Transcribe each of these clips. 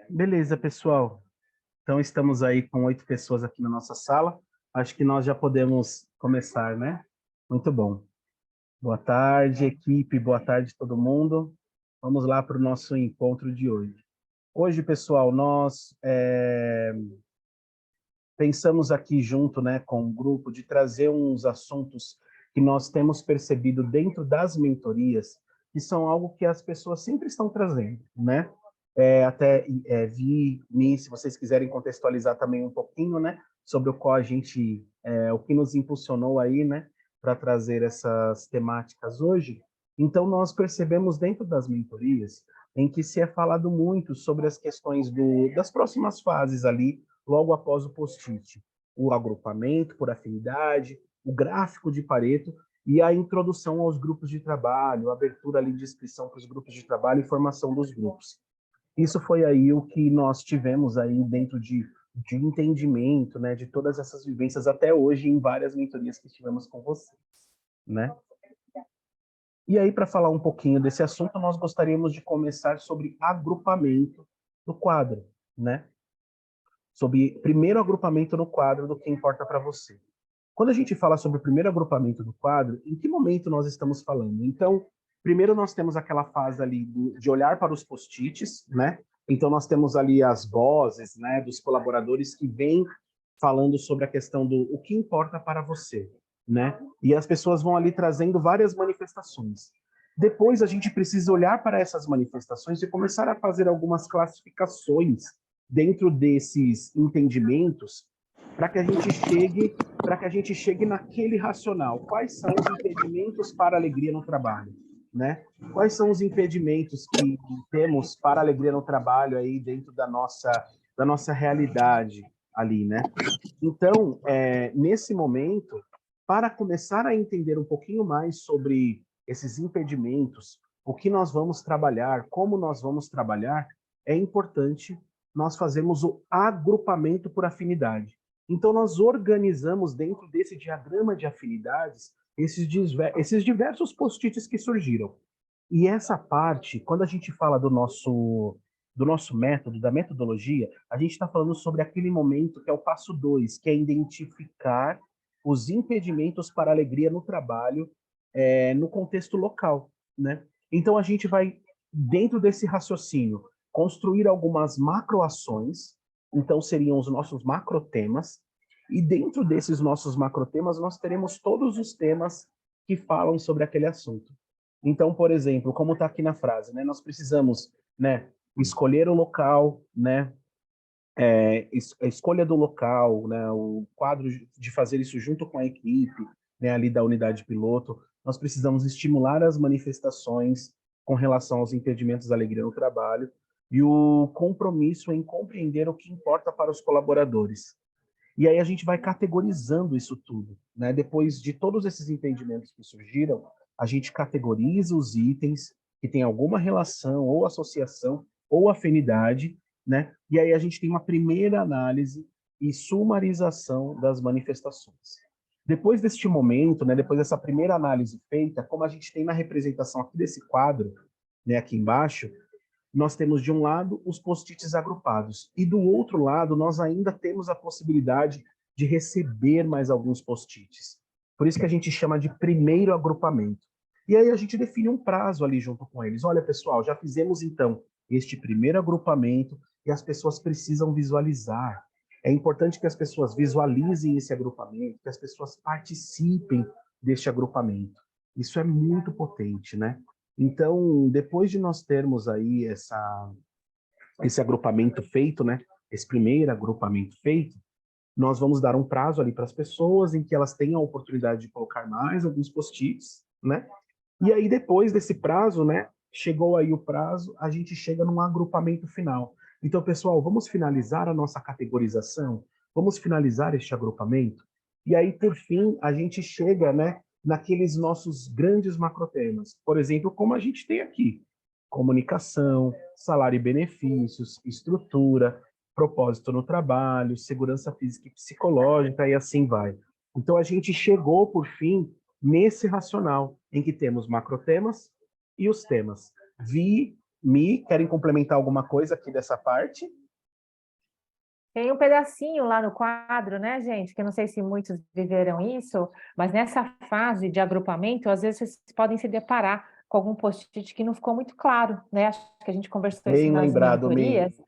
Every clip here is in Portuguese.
Beleza, pessoal. Então, estamos aí com 8 pessoas aqui na nossa sala. Acho que nós já podemos começar, né? Muito bom. Boa tarde, equipe. Boa tarde, todo mundo. Vamos lá para o nosso encontro de hoje. Hoje, pessoal, nós pensamos aqui junto, né, com o grupo, de trazer uns assuntos que nós temos percebido dentro das mentorias, que são algo que as pessoas sempre estão trazendo, né? Se vocês quiserem contextualizar também um pouquinho, né, sobre o qual a gente, o que nos impulsionou aí, né, para trazer essas temáticas hoje. Então, nós percebemos dentro das mentorias, em que se é falado muito sobre as questões das próximas fases ali, logo após o post-it. O agrupamento por afinidade, o gráfico de Pareto e a introdução aos grupos de trabalho, a abertura ali de inscrição para os grupos de trabalho e formação dos grupos. Isso foi aí o que nós tivemos aí dentro de entendimento, né, de todas essas vivências até hoje em várias mentorias que tivemos com vocês, né? E aí, para falar um pouquinho desse assunto, nós gostaríamos de começar sobre agrupamento do quadro, né? Sobre primeiro agrupamento no quadro do que importa para você. Quando a gente fala sobre o primeiro agrupamento do quadro, em que momento nós estamos falando? Então, primeiro nós temos aquela fase ali de olhar para os post-its, né? Então, nós temos ali as vozes, né, dos colaboradores que vêm falando sobre a questão do o que importa para você, né? E as pessoas vão ali trazendo várias manifestações. Depois, a gente precisa olhar para essas manifestações e começar a fazer algumas classificações dentro desses entendimentos para que a gente chegue naquele racional. Quais são os impedimentos para a alegria no trabalho, né? Quais são os impedimentos que temos para a alegria no trabalho aí dentro da nossa realidade ali, né? Então, nesse momento, para começar a entender um pouquinho mais sobre esses impedimentos, o que nós vamos trabalhar, como nós vamos trabalhar, é importante nós fazermos o agrupamento por afinidade. Então, nós organizamos dentro desse diagrama de afinidades esses diversos post-its que surgiram. E essa parte, quando a gente fala do nosso método, da metodologia, a gente está falando sobre aquele momento que é o passo 2, que é identificar os impedimentos para a alegria no trabalho, no contexto local, né? Então, a gente vai, dentro desse raciocínio, construir algumas macroações, então seriam os nossos macrotemas, e dentro desses nossos macrotemas, nós teremos todos os temas que falam sobre aquele assunto. Então, por exemplo, como está aqui na frase, né, nós precisamos, né, escolher o local, né, a escolha do local, né, o quadro de fazer isso junto com a equipe, né, ali da unidade piloto. Nós precisamos estimular as manifestações com relação aos impedimentos da alegria no trabalho e o compromisso em compreender o que importa para os colaboradores. E aí a gente vai categorizando isso tudo, né? Depois de todos esses entendimentos que surgiram, a gente categoriza os itens que têm alguma relação ou associação ou afinidade, né? E aí a gente tem uma primeira análise e sumarização das manifestações. Depois deste momento, né, depois dessa primeira análise feita, como a gente tem na representação aqui desse quadro, né, aqui embaixo, nós temos de um lado os post-its agrupados e do outro lado nós ainda temos a possibilidade de receber mais alguns post-its. Por isso que a gente chama de primeiro agrupamento. E aí a gente define um prazo ali junto com eles. Olha, pessoal, já fizemos então este primeiro agrupamento e as pessoas precisam visualizar. É importante que as pessoas visualizem esse agrupamento, que as pessoas participem deste agrupamento. Isso é muito potente, né? Então, depois de nós termos aí esse agrupamento feito, né? Esse primeiro agrupamento feito, nós vamos dar um prazo ali para as pessoas em que elas tenham a oportunidade de colocar mais alguns post-its, né? E aí, depois desse prazo, né? Chegou aí o prazo, a gente chega num agrupamento final. Então, pessoal, vamos finalizar a nossa categorização? Vamos finalizar este agrupamento? E aí, por fim, a gente chega, né, naqueles nossos grandes macrotemas. Por exemplo, como a gente tem aqui: comunicação, salário e benefícios, estrutura, propósito no trabalho, segurança física e psicológica, e assim vai. Então, a gente chegou, por fim, nesse racional, em que temos macrotemas e os temas. Vi Mi, querem complementar alguma coisa aqui dessa parte? Tem um pedacinho lá no quadro, né, gente? Que eu não sei se muitos viveram isso, mas nessa fase de agrupamento, às vezes vocês podem se deparar com algum post-it que não ficou muito claro, né? Acho que a gente conversou isso Bem nas lembrado, mentorias, Mi.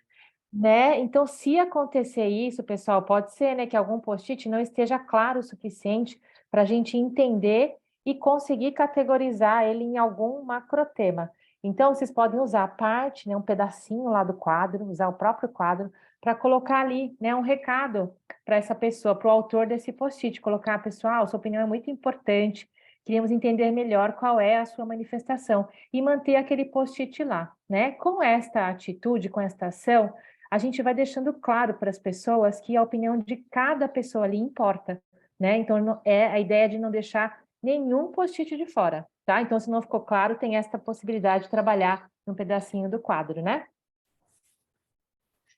né? Então, se acontecer isso, pessoal, pode ser, né, que algum post-it não esteja claro o suficiente para a gente entender e conseguir categorizar ele em algum macrotema. Então, vocês podem usar a parte, né, um pedacinho lá do quadro, usar o próprio quadro, para colocar ali, né, um recado para essa pessoa, para o autor desse post-it, colocar, pessoal, sua opinião é muito importante, queríamos entender melhor qual é a sua manifestação, e manter aquele post-it lá, né? Com esta atitude, com esta ação, a gente vai deixando claro para as pessoas que a opinião de cada pessoa ali importa, né? Então, é a ideia de não deixar nenhum post-it de fora, tá? Então, se não ficou claro, tem esta possibilidade de trabalhar num pedacinho do quadro, né?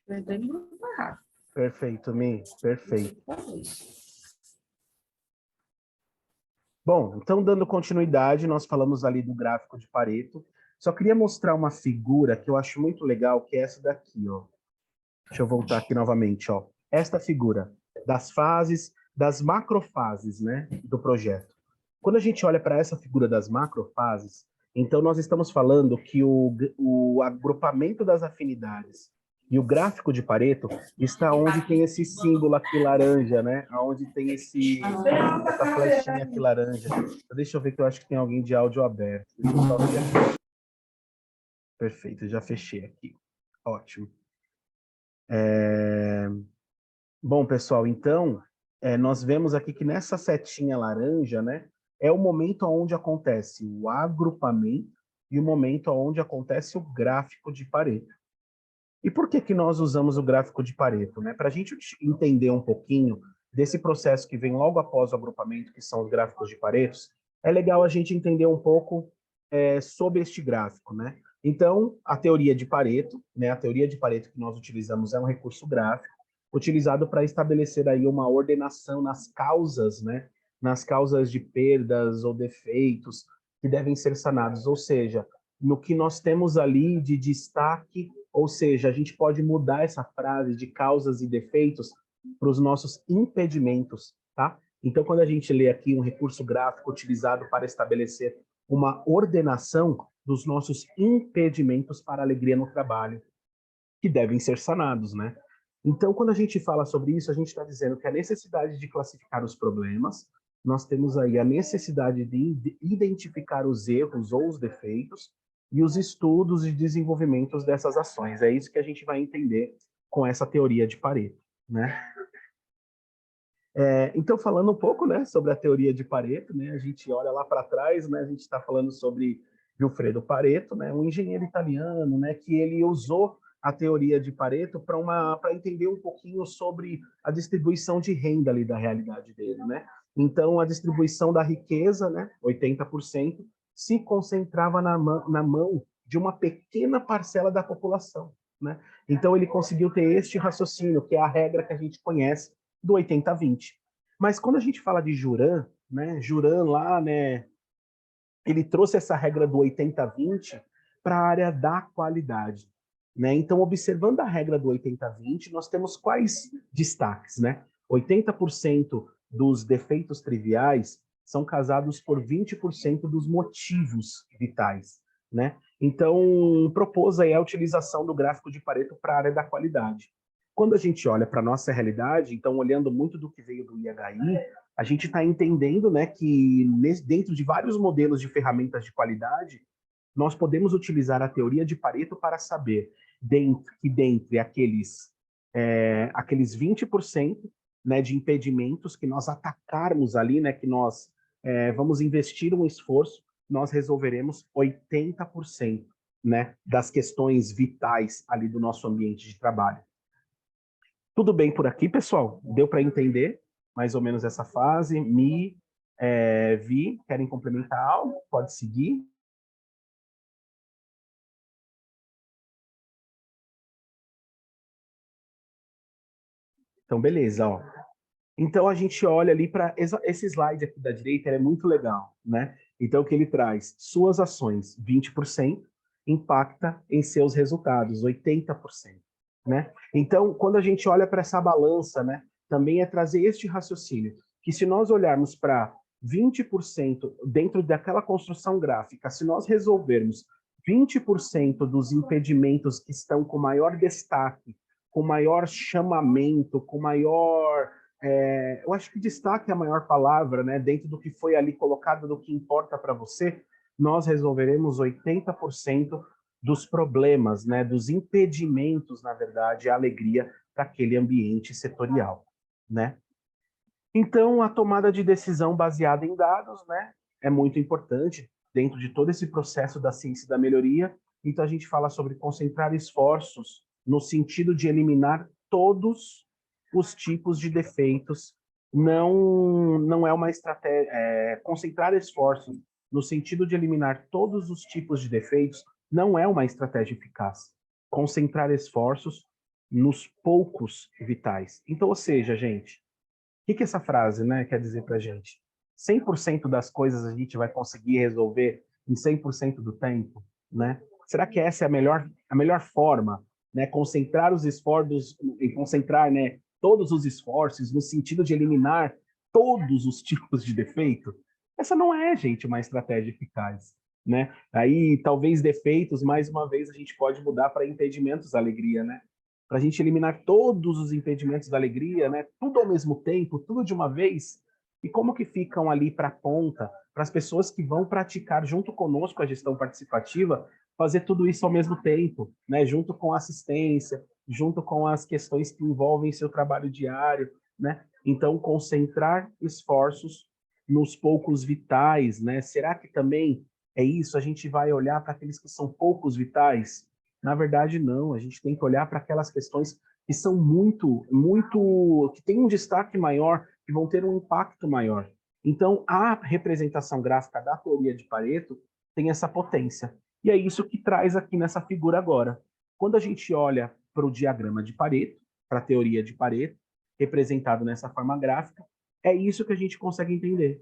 Eu entrei no grupo errado. Perfeito, Mi. Perfeito. Bom, então, dando continuidade, nós falamos ali do gráfico de Pareto. Só queria mostrar uma figura que eu acho muito legal, que é essa daqui, ó. Deixa eu voltar aqui novamente, ó. Esta figura das fases, das macrofases, né, do projeto. Quando a gente olha para essa figura das macrofases, então nós estamos falando que o agrupamento das afinidades e o gráfico de Pareto está onde tem esse símbolo aqui laranja, né? Onde tem essa flechinha aqui laranja. Deixa eu ver que eu acho que tem alguém de áudio aberto. Deixa eu só ver aqui. Perfeito, já fechei aqui. Ótimo. Bom, pessoal, então, nós vemos aqui que nessa setinha laranja, né, é o momento onde acontece o agrupamento e o momento onde acontece o gráfico de Pareto. E por que que nós usamos o gráfico de Pareto, né? Para a gente entender um pouquinho desse processo que vem logo após o agrupamento, que são os gráficos de Pareto, é legal a gente entender um pouco sobre este gráfico, né? Então, a teoria de Pareto, né? A teoria de Pareto que nós utilizamos é um recurso gráfico utilizado para estabelecer aí uma ordenação nas causas, né? Nas causas de perdas ou defeitos que devem ser sanados, ou seja, no que nós temos ali de destaque, ou seja, a gente pode mudar essa frase de causas e defeitos para os nossos impedimentos, tá? Então, quando a gente lê aqui um recurso gráfico utilizado para estabelecer uma ordenação dos nossos impedimentos para a alegria no trabalho, que devem ser sanados, né? Então, quando a gente fala sobre isso, a gente está dizendo que a necessidade de classificar os problemas, nós temos aí a necessidade de identificar os erros ou os defeitos e os estudos e desenvolvimentos dessas ações. É isso que a gente vai entender com essa teoria de Pareto, né? Então, falando um pouco, né, sobre a teoria de Pareto, né, a gente olha lá para trás, né, a gente está falando sobre Vilfredo Pareto, né, um engenheiro italiano, né, que ele usou a teoria de Pareto para entender um pouquinho sobre a distribuição de renda ali da realidade dele, né? Então, a distribuição da riqueza, né, 80%, se concentrava na mão de uma pequena parcela da população, né? Então, ele conseguiu ter este raciocínio, que é a regra que a gente conhece do 80-20. Mas quando a gente fala de Juran, né, Juran lá, né, ele trouxe essa regra do 80-20 para a área da qualidade, né? Então, observando a regra do 80-20, nós temos quais destaques, né? 80% dos defeitos triviais são causados por 20% dos motivos vitais, né? Então, propôs aí a utilização do gráfico de Pareto para a área da qualidade. Quando a gente olha para a nossa realidade, então, olhando muito do que veio do IHI, a gente está entendendo, né, que dentro de vários modelos de ferramentas de qualidade, nós podemos utilizar a teoria de Pareto para saber que dentre aqueles 20%, né, de impedimentos que nós atacarmos ali, né, que nós vamos investir um esforço, nós resolveremos 80%, né, das questões vitais ali do nosso ambiente de trabalho. Tudo bem por aqui, pessoal? Deu para entender mais ou menos essa fase? Vi, querem complementar algo? Pode seguir. Então, beleza, ó. Então, a gente olha ali para esse slide aqui da direita, ele é muito legal, né? Então, o que ele traz? Suas ações, 20%, impacta em seus resultados, 80%, né? Então, quando a gente olha para essa balança, né, também é trazer este raciocínio, que se nós olharmos para 20% dentro daquela construção gráfica, se nós resolvermos 20% dos impedimentos que estão com maior destaque, com maior chamamento, com maior... eu acho que destaque é a maior palavra, né? Dentro do que foi ali colocado, do que importa para você, nós resolveremos 80% dos problemas, né? Dos impedimentos, na verdade, a alegria para aquele ambiente setorial, né? Então, a tomada de decisão baseada em dados, né, é muito importante dentro de todo esse processo da ciência da melhoria. Então, a gente fala sobre concentrar esforços no sentido de eliminar todos os tipos de defeitos. Não é uma estratégia. Concentrar esforços no sentido de eliminar todos os tipos de defeitos não é uma estratégia eficaz. Concentrar esforços nos poucos vitais. Então, ou seja, gente, o que essa frase, né, quer dizer para a gente? 100% das coisas a gente vai conseguir resolver em 100% do tempo, né? Será que essa é a melhor forma, né? Concentrar os esforços e concentrar, né, todos os esforços no sentido de eliminar todos os tipos de defeito? Essa não é, gente, uma estratégia eficaz, né? Aí, talvez defeitos, mais uma vez, a gente pode mudar para impedimentos da alegria, né? Para a gente eliminar todos os impedimentos da alegria, né? Tudo ao mesmo tempo, tudo de uma vez. E como que ficam ali para a ponta, para as pessoas que vão praticar junto conosco a gestão participativa, fazer tudo isso ao mesmo tempo, né? Junto com a assistência, junto com as questões que envolvem seu trabalho diário, né? Então, concentrar esforços nos poucos vitais, né? Será que também é isso? A gente vai olhar para aqueles que são poucos vitais? Na verdade, não. A gente tem que olhar para aquelas questões que são que têm um destaque maior, que vão ter um impacto maior. Então, a representação gráfica da teoria de Pareto tem essa potência. E é isso que traz aqui nessa figura agora. Quando a gente olha para o diagrama de Pareto, para a teoria de Pareto, representado nessa forma gráfica, é isso que a gente consegue entender.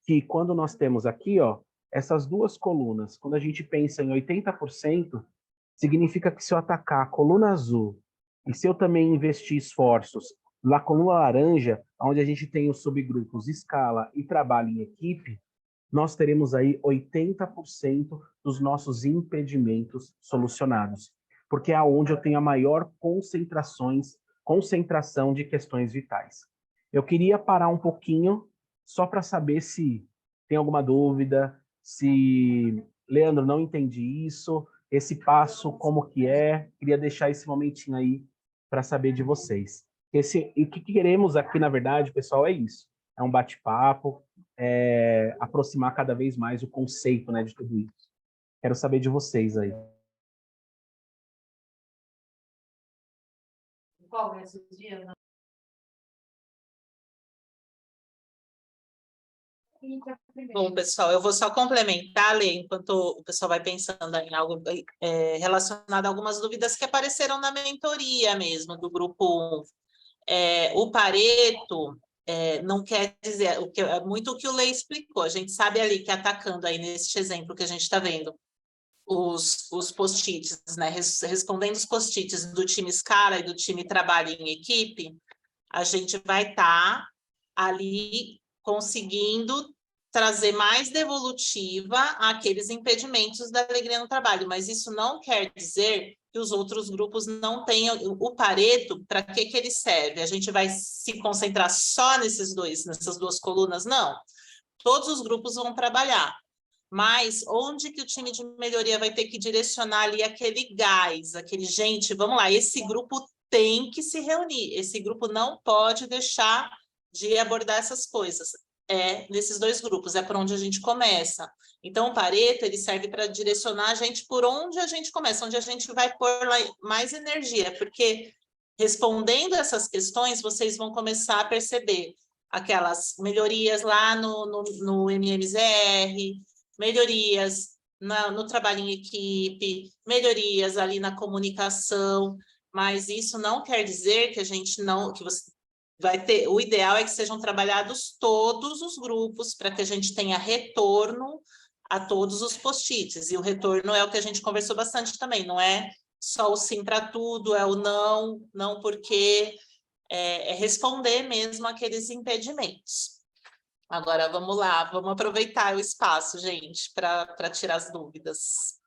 Que quando nós temos aqui, ó, essas duas colunas, quando a gente pensa em 80%, significa que se eu atacar a coluna azul e se eu também investir esforços na coluna laranja, onde a gente tem os subgrupos escala e trabalho em equipe, nós teremos aí 80% dos nossos impedimentos solucionados, porque é onde eu tenho a maior concentração de questões vitais. Eu queria parar um pouquinho só para saber se tem alguma dúvida, se, Leandro, não entendi isso, esse passo, como que é? Queria deixar esse momentinho aí para saber de vocês. E o que queremos aqui, na verdade, pessoal, é isso. É um bate-papo, aproximar cada vez mais o conceito, né, de tudo isso. Quero saber de vocês aí. Qual é esse dia? Bom, pessoal, eu vou só complementar, Lê, enquanto o pessoal vai pensando em algo relacionado a algumas dúvidas que apareceram na mentoria mesmo, do grupo 1. O Pareto não quer dizer, muito o que o Lê explicou, a gente sabe ali que atacando aí neste exemplo que a gente está vendo, os post-its, né, respondendo os post-its do time escala e do time trabalho em equipe, a gente vai estar ali conseguindo trazer mais devolutiva àqueles impedimentos da alegria no trabalho, mas isso não quer dizer que os outros grupos não tenham o Pareto. Para que ele serve? A gente vai se concentrar só nessas duas colunas? Não. Todos os grupos vão trabalhar, mas onde que o time de melhoria vai ter que direcionar ali aquele gás, aquele, gente, vamos lá, esse grupo tem que se reunir, esse grupo não pode deixar de abordar essas coisas. Nesses dois grupos, é por onde a gente começa. Então, o Pareto, ele serve para direcionar a gente por onde a gente começa, onde a gente vai pôr lá mais energia, porque respondendo essas questões, vocês vão começar a perceber aquelas melhorias lá no MMZR, melhorias no trabalho em equipe, melhorias ali na comunicação, mas isso não quer dizer que a gente não, que você vai ter, o ideal é que sejam trabalhados todos os grupos para que a gente tenha retorno a todos os post-its. E o retorno é o que a gente conversou bastante também, não é só o sim para tudo, é o não, não porque, é responder mesmo aqueles impedimentos. Agora, vamos lá, vamos aproveitar o espaço, gente, para tirar as dúvidas.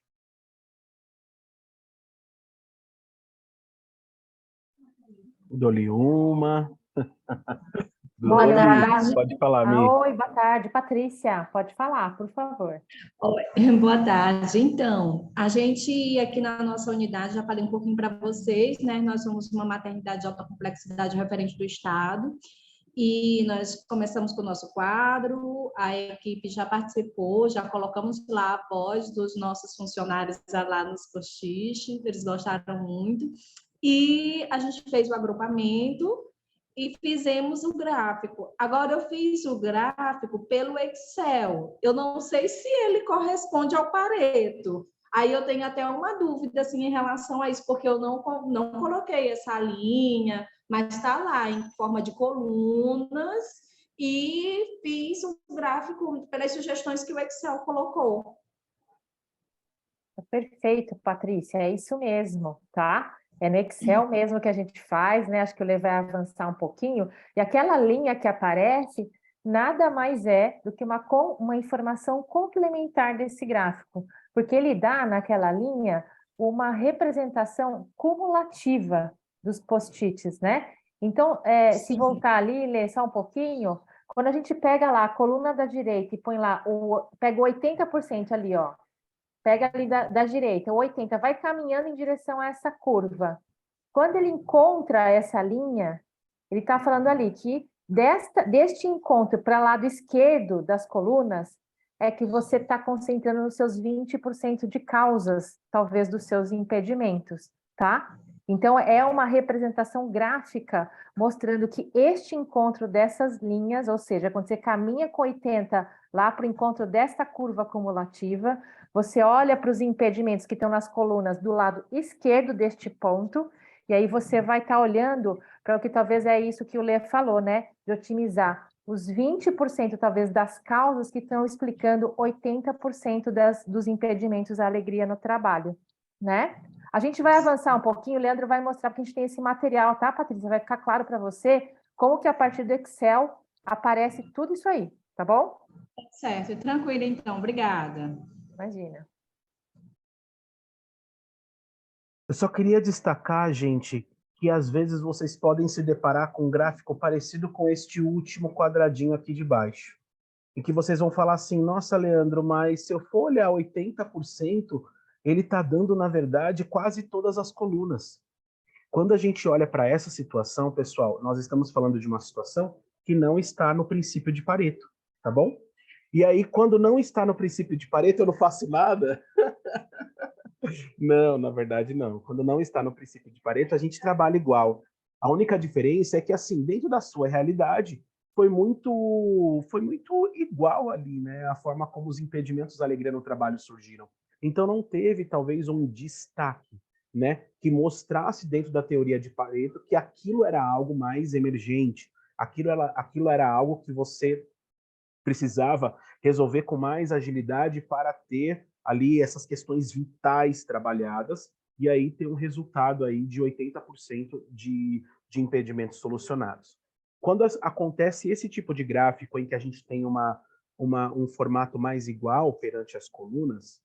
Dou-lhe uma. Boa tarde. Pode falar, Mi. Oi, boa tarde. Patrícia, pode falar, por favor. Oi, boa tarde. Então, a gente aqui na nossa unidade, já falei um pouquinho para vocês, né? Nós somos uma maternidade de alta complexidade referente do Estado, e nós começamos com o nosso quadro, a equipe já participou, já colocamos lá a voz dos nossos funcionários lá nos post-its, eles gostaram muito, e a gente fez o agrupamento e fizemos o gráfico. Agora, eu fiz o gráfico pelo Excel. Eu não sei se ele corresponde ao Pareto. Aí eu tenho até uma dúvida assim, em relação a isso, porque eu não coloquei essa linha, mas está lá em forma de colunas e fiz um gráfico pelas sugestões que o Excel colocou. Perfeito, Patrícia, é isso mesmo, tá? É no Excel mesmo que a gente faz, né? Acho que o Lê vai avançar um pouquinho. E aquela linha que aparece nada mais é do que uma informação complementar desse gráfico, porque ele dá naquela linha uma representação cumulativa dos post-its, né? Então, se voltar ali, Lê, só um pouquinho, quando a gente pega lá a coluna da direita e põe lá, pega o 80% ali, ó. Pega ali da direita, o 80, vai caminhando em direção a essa curva. Quando ele encontra essa linha, ele está falando ali que deste encontro para o lado esquerdo das colunas, é que você está concentrando nos seus 20% de causas, talvez, dos seus impedimentos, tá? Então, é uma representação gráfica mostrando que este encontro dessas linhas, ou seja, quando você caminha com 80 lá para o encontro desta curva acumulativa, você olha para os impedimentos que estão nas colunas do lado esquerdo deste ponto, e aí você vai estar olhando para o que talvez é isso que o Lê falou, né? De otimizar os 20% talvez das causas que estão explicando 80% dos impedimentos à alegria no trabalho, né? A gente vai avançar um pouquinho, o Leandro vai mostrar, porque a gente tem esse material, tá, Patrícia? Vai ficar claro para você como que a partir do Excel aparece tudo isso aí, tá bom? Certo, tranquilo então, obrigada. Imagina. Eu só queria destacar, gente, que às vezes vocês podem se deparar com um gráfico parecido com este último quadradinho aqui de baixo. E que vocês vão falar assim, nossa, Leandro, mas se eu for olhar 80%, ele está dando, na verdade, quase todas as colunas. Quando a gente olha para essa situação, pessoal, nós estamos falando de uma situação que não está no princípio de Pareto, tá bom? E aí, quando não está no princípio de Pareto, eu não faço nada. Não, na verdade, não. Quando não está no princípio de Pareto, a gente trabalha igual. A única diferença é que, assim, dentro da sua realidade, foi muito igual ali, né? A forma como os impedimentos à alegria no trabalho surgiram. Então, não teve, talvez, um destaque, né? Que mostrasse dentro da teoria de Pareto que aquilo era algo mais emergente, aquilo era algo que você precisava resolver com mais agilidade para ter ali essas questões vitais trabalhadas e aí ter um resultado aí de 80% de impedimentos solucionados. Quando acontece esse tipo de gráfico em que a gente tem um formato mais igual perante as colunas,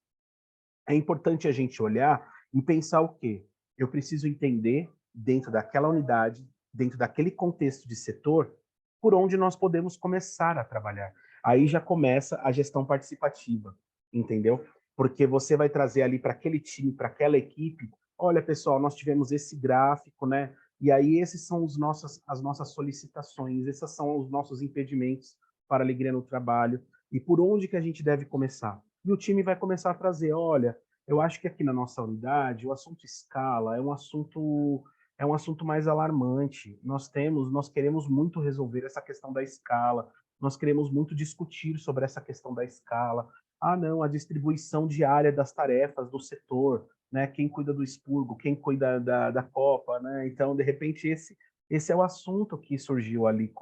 é importante a gente olhar e pensar o quê? Eu preciso entender, dentro daquela unidade, dentro daquele contexto de setor, por onde nós podemos começar a trabalhar. Aí já começa a gestão participativa, entendeu? Porque você vai trazer ali para aquele time, para aquela equipe, olha, pessoal, nós tivemos esse gráfico, né? E aí esses são as nossas solicitações, esses são os nossos impedimentos para a alegria no trabalho, e por onde que a gente deve começar? E o time vai começar a trazer, olha, eu acho que aqui na nossa unidade o assunto escala é um assunto mais alarmante. Nós queremos muito resolver essa questão da escala, nós queremos muito discutir sobre essa questão da escala. Ah, não, a distribuição diária das tarefas do setor, né? Quem cuida do expurgo, quem cuida da copa, né? Então, de repente, esse é o assunto que surgiu ali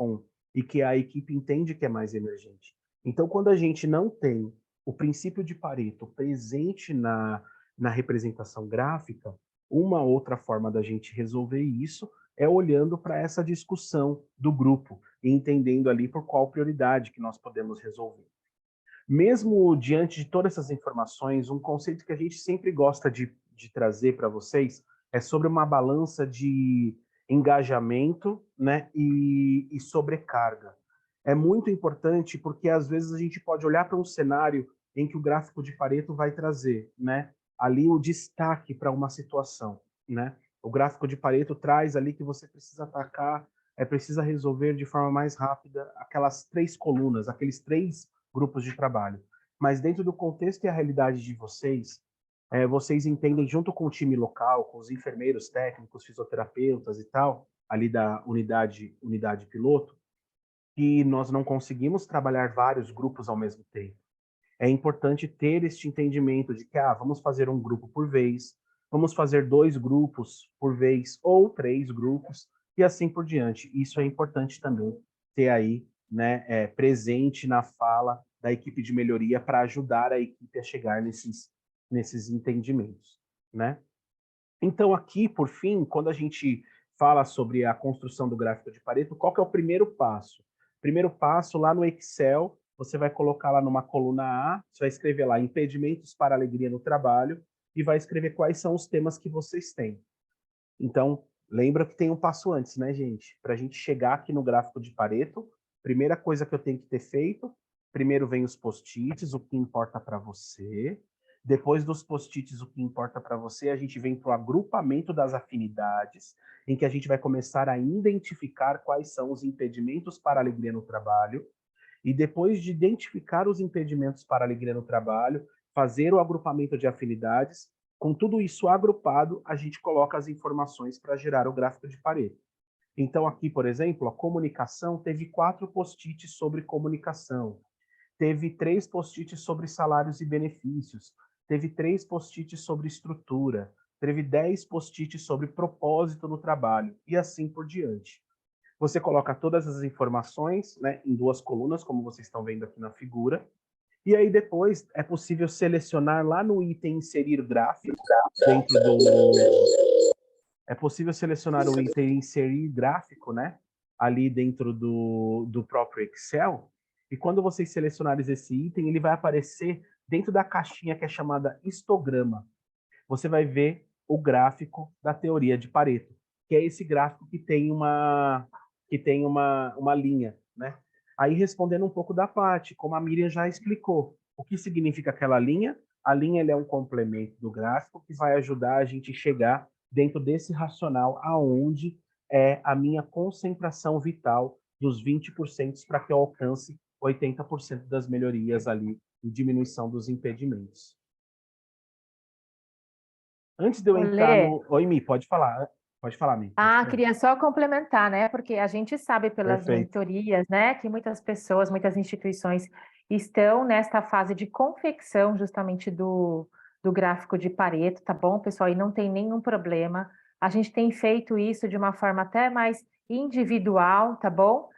e que a equipe entende que é mais emergente. Então, quando a gente não tem o princípio de Pareto presente na representação gráfica, uma outra forma da gente resolver isso é olhando para essa discussão do grupo e entendendo ali por qual prioridade que nós podemos resolver. Mesmo diante de todas essas informações, um conceito que a gente sempre gosta de trazer para vocês é sobre uma balança de engajamento, né, e sobrecarga. É muito importante porque às vezes a gente pode olhar para um cenário em que o gráfico de Pareto vai trazer, né, ali o destaque para uma situação, né? O gráfico de Pareto traz ali que você precisa atacar, precisa resolver de forma mais rápida aquelas 3 colunas, aqueles 3 grupos de trabalho. Mas dentro do contexto e a realidade de vocês, vocês entendem junto com o time local, com os enfermeiros técnicos, fisioterapeutas e tal, ali da unidade piloto, que nós não conseguimos trabalhar vários grupos ao mesmo tempo. É importante ter este entendimento de que vamos fazer um grupo por vez, vamos fazer 2 grupos por vez, ou 3 grupos, e assim por diante. Isso é importante também ter aí, né, presente na fala da equipe de melhoria para ajudar a equipe a chegar nesses entendimentos, né? Então aqui, por fim, quando a gente fala sobre a construção do gráfico de Pareto, qual que é o primeiro passo? Primeiro passo, lá no Excel, você vai colocar lá numa coluna A, você vai escrever lá impedimentos para a alegria no trabalho e vai escrever quais são os temas que vocês têm. Então, lembra que tem um passo antes, né, gente? Para a gente chegar aqui no gráfico de Pareto, primeira coisa que eu tenho que ter feito, primeiro vem os post-its, o que importa para você. Depois dos post-its, o que importa para você, a gente vem para o agrupamento das afinidades, em que a gente vai começar a identificar quais são os impedimentos para a alegria no trabalho. E depois de identificar os impedimentos para a alegria no trabalho, fazer o agrupamento de afinidades, com tudo isso agrupado, a gente coloca as informações para gerar o gráfico de Pareto. Então aqui, por exemplo, a comunicação teve 4 post-its sobre comunicação, teve 3 post-its sobre salários e benefícios, teve 3 post-its sobre estrutura, teve 10 post-its sobre propósito no trabalho, e assim por diante. Você coloca todas as informações, né, em 2 colunas, como vocês estão vendo aqui na figura, e aí depois é possível selecionar lá no item inserir gráfico, dentro do... É possível selecionar o item inserir gráfico, né, ali dentro do próprio Excel, e quando vocês selecionarem esse item, ele vai aparecer dentro da caixinha que é chamada histograma. Você vai ver o gráfico da teoria de Pareto, que é esse gráfico que tem uma linha, né? Aí, respondendo um pouco da parte, como a Miriam já explicou, o que significa aquela linha? A linha é um complemento do gráfico que vai ajudar a gente chegar dentro desse racional aonde é a minha concentração vital dos 20% para que eu alcance 80% das melhorias ali em diminuição dos impedimentos. Antes de eu entrar Lê. no... Oi, Mi, pode falar. Pode falar, Mi. Queria só complementar, né? Porque a gente sabe pelas Perfeito. mentorias, né, que muitas pessoas, muitas instituições estão nesta fase de confecção justamente do gráfico de Pareto, tá bom, pessoal? E não tem nenhum problema. A gente tem feito isso de uma forma até mais individual, tá bom?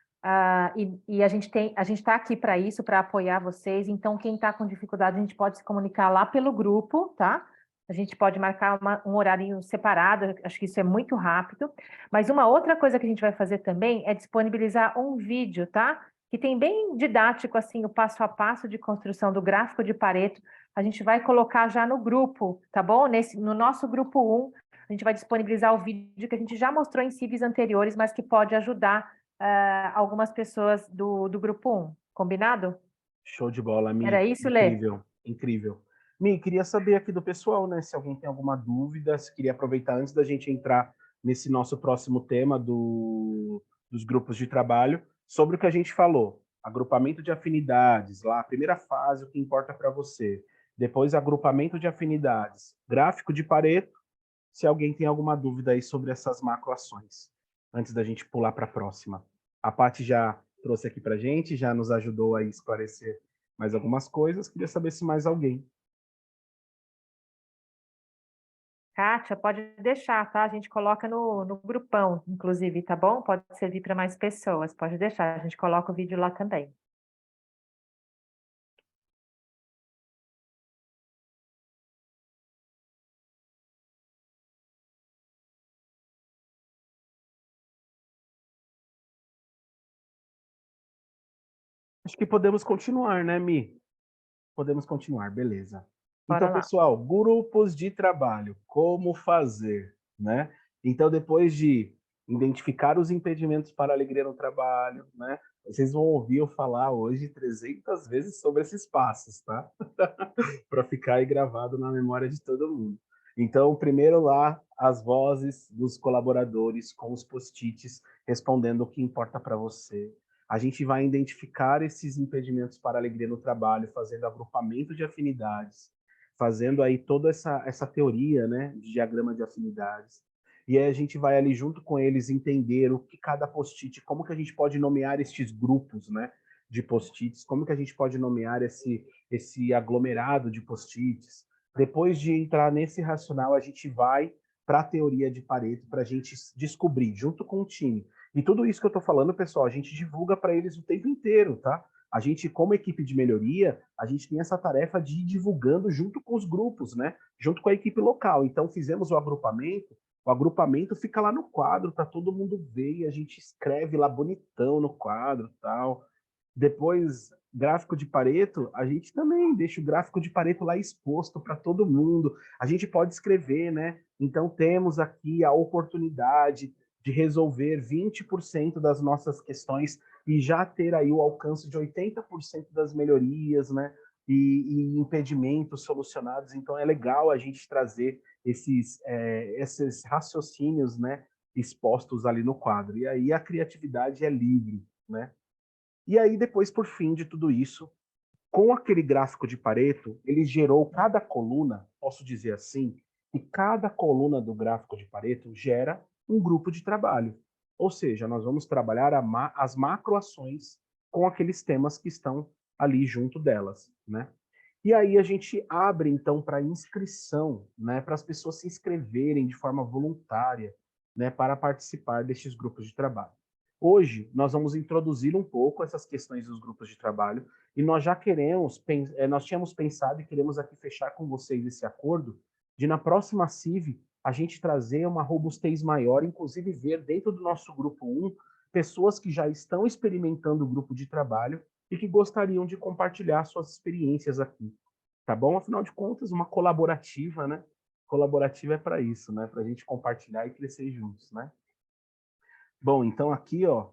E a gente está aqui para isso, para apoiar vocês. Então, quem está com dificuldade, a gente pode se comunicar lá pelo grupo, tá? A gente pode marcar um horário separado, acho que isso é muito rápido. Mas uma outra coisa que a gente vai fazer também é disponibilizar um vídeo, tá? Que tem bem didático, assim, o passo a passo de construção do gráfico de Pareto. A gente vai colocar já no grupo, tá bom? No nosso grupo 1, a gente vai disponibilizar o vídeo que a gente já mostrou em CIVs anteriores, mas que pode ajudar algumas pessoas do grupo 1. Combinado? Show de bola, Mi. Era isso, Lê? Incrível, incrível. Mi, queria saber aqui do pessoal, né, se alguém tem alguma dúvida, se queria aproveitar antes da gente entrar nesse nosso próximo tema dos grupos de trabalho, sobre o que a gente falou. Agrupamento de afinidades, lá, a primeira fase, o que importa para você. Depois, agrupamento de afinidades. Gráfico de Pareto, se alguém tem alguma dúvida aí sobre essas macroações, antes da gente pular para a próxima. A Paty já trouxe aqui para a gente, já nos ajudou a esclarecer mais algumas coisas. Queria saber se mais alguém. Kátia, pode deixar, tá? A gente coloca no grupão, inclusive, tá bom? Pode servir para mais pessoas, pode deixar. A gente coloca o vídeo lá também. Acho que podemos continuar, né, Mi? Podemos continuar, beleza. Bora Então, lá. pessoal, grupos de trabalho, como fazer, né? Então, depois de identificar os impedimentos para a alegria no trabalho, né? Vocês vão ouvir eu falar hoje 300 vezes sobre esses passos, tá? Para ficar aí gravado na memória de todo mundo. Então, primeiro lá, as vozes dos colaboradores com os post-its respondendo o que importa para você. A gente vai identificar esses impedimentos para a alegria no trabalho, fazendo agrupamento de afinidades, fazendo aí toda essa teoria, né, de diagrama de afinidades. E aí a gente vai ali junto com eles entender o que cada post-it, como que a gente pode nomear estes grupos, né, de post-its, como que a gente pode nomear esse aglomerado de post-its. Depois de entrar nesse racional, a gente vai para a teoria de Pareto para a gente descobrir, junto com o time. E tudo isso que eu estou falando, pessoal, a gente divulga para eles o tempo inteiro, tá? A gente, como equipe de melhoria, a gente tem essa tarefa de ir divulgando junto com os grupos, né? Junto com a equipe local. Então, fizemos o agrupamento fica lá no quadro, para todo mundo ver, e a gente escreve lá bonitão no quadro, tal. Depois, gráfico de Pareto, a gente também deixa o gráfico de Pareto lá exposto para todo mundo. A gente pode escrever, né? Então, temos aqui a oportunidade de resolver 20% das nossas questões e já ter aí o alcance de 80% das melhorias, né? E impedimentos solucionados. Então, é legal a gente trazer esses raciocínios, né? Expostos ali no quadro. E aí a criatividade é livre, né? E aí, depois, por fim de tudo isso, com aquele gráfico de Pareto, ele gerou cada coluna, posso dizer assim, que cada coluna do gráfico de Pareto gera um grupo de trabalho. Ou seja, nós vamos trabalhar as macroações com aqueles temas que estão ali junto delas, né? E aí a gente abre, então, para inscrição, né, para as pessoas se inscreverem de forma voluntária, né, para participar destes grupos de trabalho. Hoje, nós vamos introduzir um pouco essas questões dos grupos de trabalho, e nós já nós tínhamos pensado e queremos aqui fechar com vocês esse acordo, de na próxima CIV a gente trazer uma robustez maior, inclusive ver dentro do nosso grupo 1, pessoas que já estão experimentando o grupo de trabalho e que gostariam de compartilhar suas experiências aqui, tá bom? Afinal de contas, uma colaborativa, né? Colaborativa é para isso, né? Para a gente compartilhar e crescer juntos, né? Bom, então aqui, ó,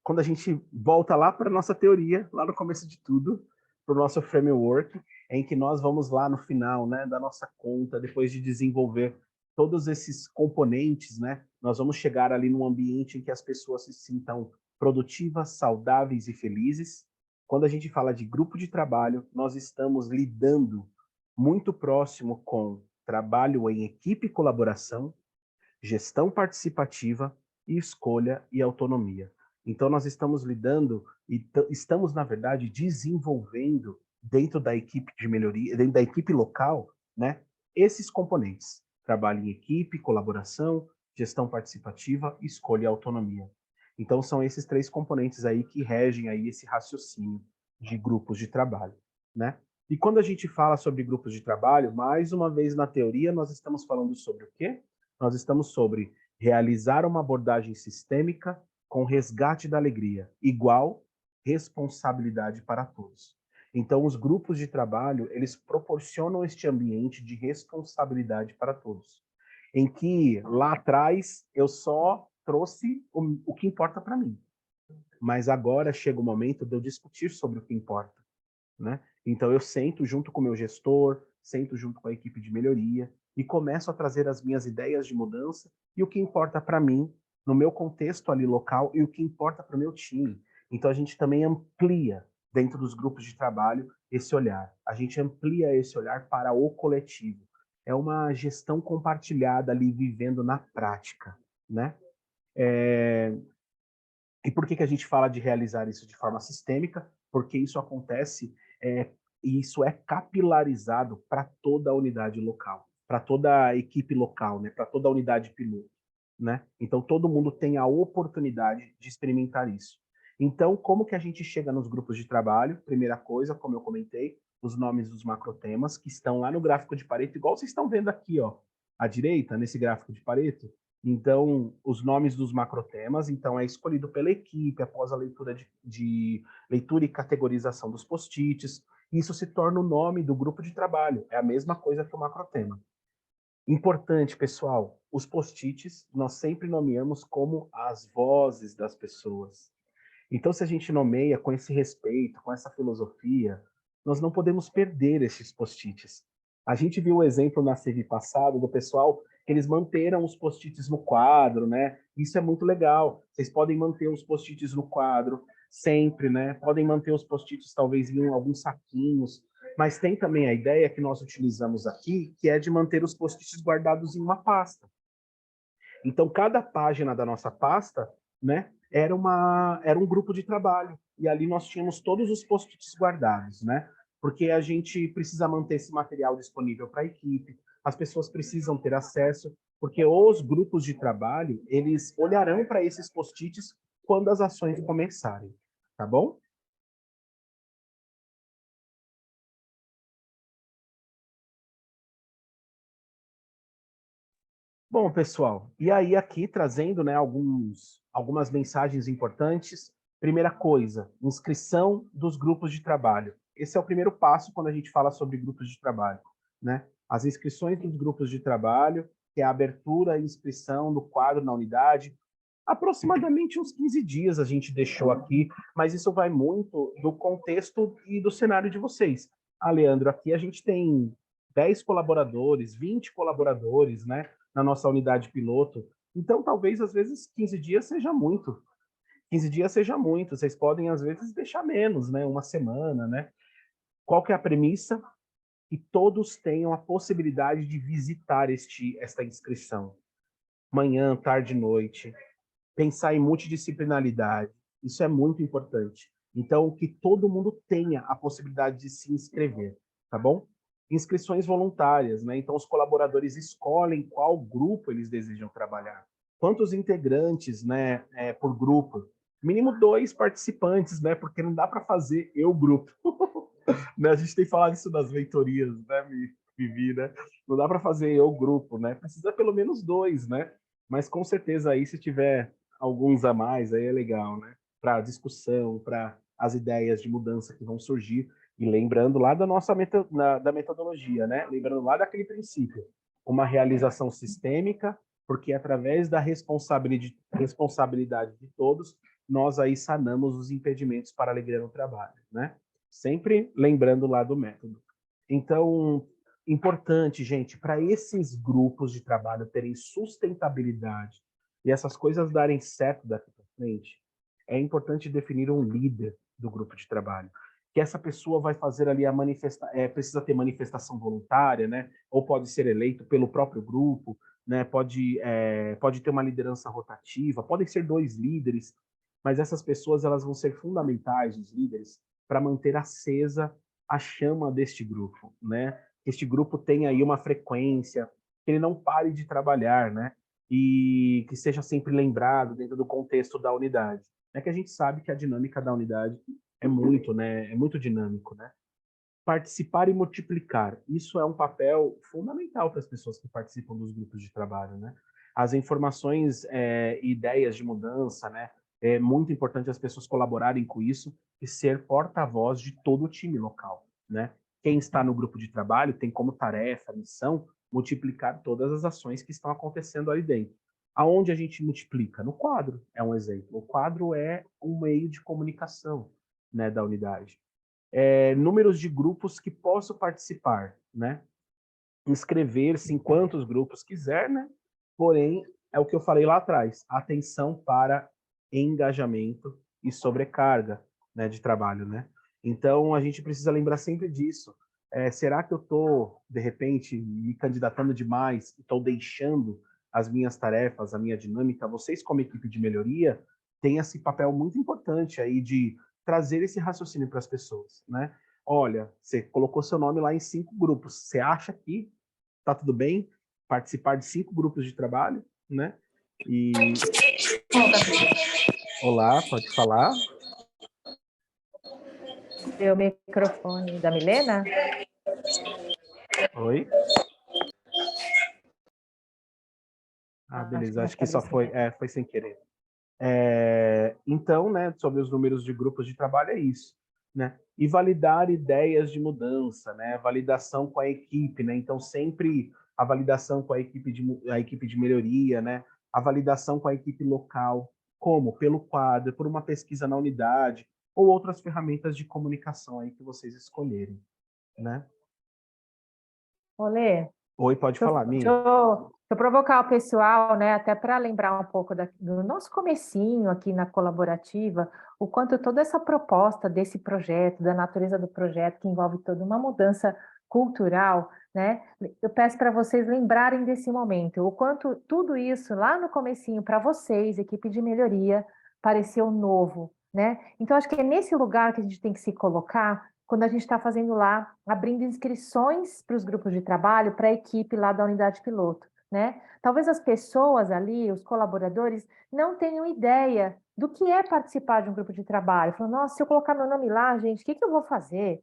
quando a gente volta lá para a nossa teoria, lá no começo de tudo, para o nosso framework, em que nós vamos lá no final, né, da nossa conta, depois de desenvolver todos esses componentes, né, nós vamos chegar ali num ambiente em que as pessoas se sintam produtivas, saudáveis e felizes. Quando a gente fala de grupo de trabalho, nós estamos lidando muito próximo com trabalho em equipe e colaboração, gestão participativa e escolha e autonomia. Então, nós estamos lidando e estamos, na verdade, desenvolvendo dentro da equipe de melhoria, dentro da equipe local, né, esses componentes. Trabalho em equipe, colaboração, gestão participativa, escolha e autonomia. Então, são esses 3 componentes aí que regem aí esse raciocínio de grupos de trabalho, né? E quando a gente fala sobre grupos de trabalho, mais uma vez na teoria, nós estamos falando sobre o quê? Nós estamos sobre realizar uma abordagem sistêmica com resgate da alegria, igual responsabilidade para todos. Então, os grupos de trabalho, eles proporcionam este ambiente de responsabilidade para todos, em que lá atrás eu só trouxe o que importa para mim. Mas agora chega o momento de eu discutir sobre o que importa, né? Então eu sento junto com o meu gestor, sento junto com a equipe de melhoria e começo a trazer as minhas ideias de mudança e o que importa para mim, no meu contexto ali local, e o que importa para o meu time. Então a gente também amplia dentro dos grupos de trabalho esse olhar. A gente amplia esse olhar para o coletivo. É uma gestão compartilhada ali, vivendo na prática, né? E por que a gente fala de realizar isso de forma sistêmica? Porque isso acontece e isso é capilarizado para toda a unidade local, para toda a equipe local, né? Para toda a unidade piloto, né? Então, todo mundo tem a oportunidade de experimentar isso. Então, como que a gente chega nos grupos de trabalho? Primeira coisa, como eu comentei, os nomes dos macrotemas que estão lá no gráfico de Pareto, igual vocês estão vendo aqui, ó, à direita, nesse gráfico de Pareto. Então, os nomes dos macrotemas, então, é escolhido pela equipe após a leitura de leitura e categorização dos post-its. Isso se torna o nome do grupo de trabalho. É a mesma coisa que o macrotema. Importante, pessoal, os post-its nós sempre nomeamos como as vozes das pessoas. Então, se a gente nomeia com esse respeito, com essa filosofia, nós não podemos perder esses post-its. A gente viu o exemplo na CIV passado do pessoal que eles manteram os post-its no quadro, né? Isso é muito legal. Vocês podem manter os post-its no quadro sempre, né? Podem manter os post-its talvez em alguns saquinhos, mas tem também a ideia que nós utilizamos aqui, que é de manter os post-its guardados em uma pasta. Então, cada página da nossa pasta, né, era um grupo de trabalho. E ali nós tínhamos todos os post-its guardados, né? Porque a gente precisa manter esse material disponível para a equipe, as pessoas precisam ter acesso, porque os grupos de trabalho, eles olharão para esses post-its quando as ações começarem, tá bom? Bom, pessoal, e aí aqui trazendo, né, algumas mensagens importantes. Primeira coisa, inscrição dos grupos de trabalho. Esse é o primeiro passo quando a gente fala sobre grupos de trabalho, né? As inscrições dos grupos de trabalho, que é a abertura e inscrição do quadro na unidade. Aproximadamente uns 15 dias a gente deixou aqui, mas isso vai muito do contexto e do cenário de vocês. Ah, Leandro, aqui a gente tem 10 colaboradores, 20 colaboradores, né, na nossa unidade piloto. Então, talvez, às vezes, 15 dias seja muito. 15 dias seja muito. Vocês podem, às vezes, deixar menos, né? Uma semana, né? Qual que é a premissa? Que todos tenham a possibilidade de visitar esta inscrição. Manhã, tarde, noite. Pensar em multidisciplinaridade. Isso é muito importante. Então, que todo mundo tenha a possibilidade de se inscrever, tá bom? Inscrições voluntárias, né? Então, os colaboradores escolhem qual grupo eles desejam trabalhar. Quantos integrantes, né, por grupo? Mínimo 2 participantes, né? Porque não dá para fazer eu grupo. Né? A gente tem falado isso nas mentorias, né, Vivi, né? Não dá para fazer eu grupo, né? Precisa pelo menos 2, né? Mas com certeza aí, se tiver alguns a mais, aí é legal, né? Para discussão, para as ideias de mudança que vão surgir. E lembrando lá da nossa da metodologia, né? Lembrando lá daquele princípio, uma realização sistêmica, porque através da responsabilidade de todos, nós aí sanamos os impedimentos para a alegria no trabalho, né? Sempre lembrando lá do método. Então, importante, gente, para esses grupos de trabalho terem sustentabilidade e essas coisas darem certo daqui para frente, é importante definir um líder do grupo de trabalho. Que essa pessoa vai fazer ali precisa ter manifestação voluntária, né? Ou pode ser eleito pelo próprio grupo, né? Pode ter uma liderança rotativa, podem ser 2 líderes, mas essas pessoas elas vão ser fundamentais, os líderes, para manter acesa a chama deste grupo, né? Que este grupo tenha aí uma frequência, que ele não pare de trabalhar, né? E que seja sempre lembrado dentro do contexto da unidade. É que a gente sabe que a dinâmica da unidade é muito, né? É muito dinâmico, né? Participar e multiplicar. Isso é um papel fundamental para as pessoas que participam dos grupos de trabalho, né? As informações e ideias de mudança, né? É muito importante as pessoas colaborarem com isso e ser porta-voz de todo o time local, né? Quem está no grupo de trabalho tem como tarefa, missão, multiplicar todas as ações que estão acontecendo ali dentro. Aonde a gente multiplica? No quadro, é um exemplo. O quadro é um meio de comunicação, né, da unidade. Números de grupos que posso participar, né? Inscrever-se em quantos grupos quiser, né? Porém, é o que eu falei lá atrás, atenção para engajamento e sobrecarga, né, de trabalho, né? Então, a gente precisa lembrar sempre disso. Será que eu estou, de repente, me candidatando demais e estou deixando as minhas tarefas, a minha dinâmica? Vocês, como equipe de melhoria, têm esse papel muito importante aí de trazer esse raciocínio para as pessoas, né? Olha, você colocou seu nome lá em 5 grupos. Você acha que tá tudo bem participar de 5 grupos de trabalho, né? E olá, pode falar. O microfone da Milena? Oi. Beleza, vai acho que ficar só bem sem foi sem querer. Então, né, sobre os números de grupos de trabalho é isso, né? E validar ideias de mudança, né? Validação com a equipe, né? Então, sempre a validação com a equipe de melhoria, né? A validação com a equipe local, como? Pelo quadro, por uma pesquisa na unidade, ou outras ferramentas de comunicação aí que vocês escolherem, né? Olê, Oi, pode falar, deixa Mi. eu provocar o pessoal, né, até para lembrar um pouco do nosso comecinho aqui na colaborativa, o quanto toda essa proposta desse projeto, da natureza do projeto, que envolve toda uma mudança cultural, né? Eu peço para vocês lembrarem desse momento, o quanto tudo isso lá no comecinho para vocês, equipe de melhoria, pareceu novo, né? Então acho que é nesse lugar que a gente tem que se colocar quando a gente está fazendo lá, abrindo inscrições para os grupos de trabalho, para a equipe lá da unidade piloto, né? Talvez as pessoas ali, os colaboradores, não tenham ideia do que é participar de um grupo de trabalho. Falam, nossa, se eu colocar meu nome lá, gente, o que eu vou fazer?